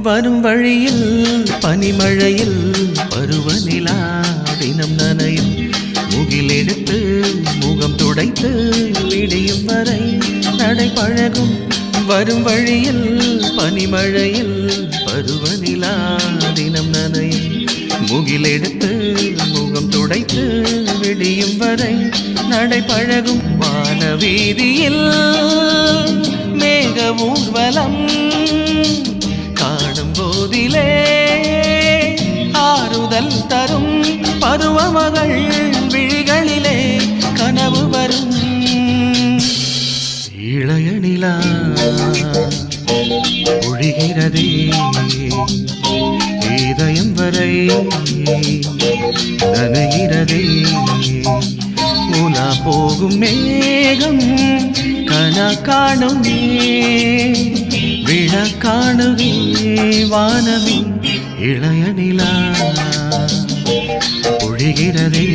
வரும் வழியில் பனிமழையில் பருவநிலா தினம் நனையும் முகிலெடுத்து முகம் துடைத்து விடியும் வரை நடை பழகும் வரும் வழியில் பனிமழையில் பருவநிலா தினம் நனையும் முகிலெடுத்து முகம் துடைத்து விடியும் வரை நடை பழகும் வானவீதியில் மேக ஊர்வலம் காணும் போதிலே ஆறுதல் தரும் பருவமகள் விழிகளிலே கனவு வரும் இளைய நிலா ஒழிகிறதே இதயம் வரை நனைகிறதே உலா போகும் மேகம் கனா காணுமே விழ காணுவே வானமே இளைய நிலா ஒழிகிறதே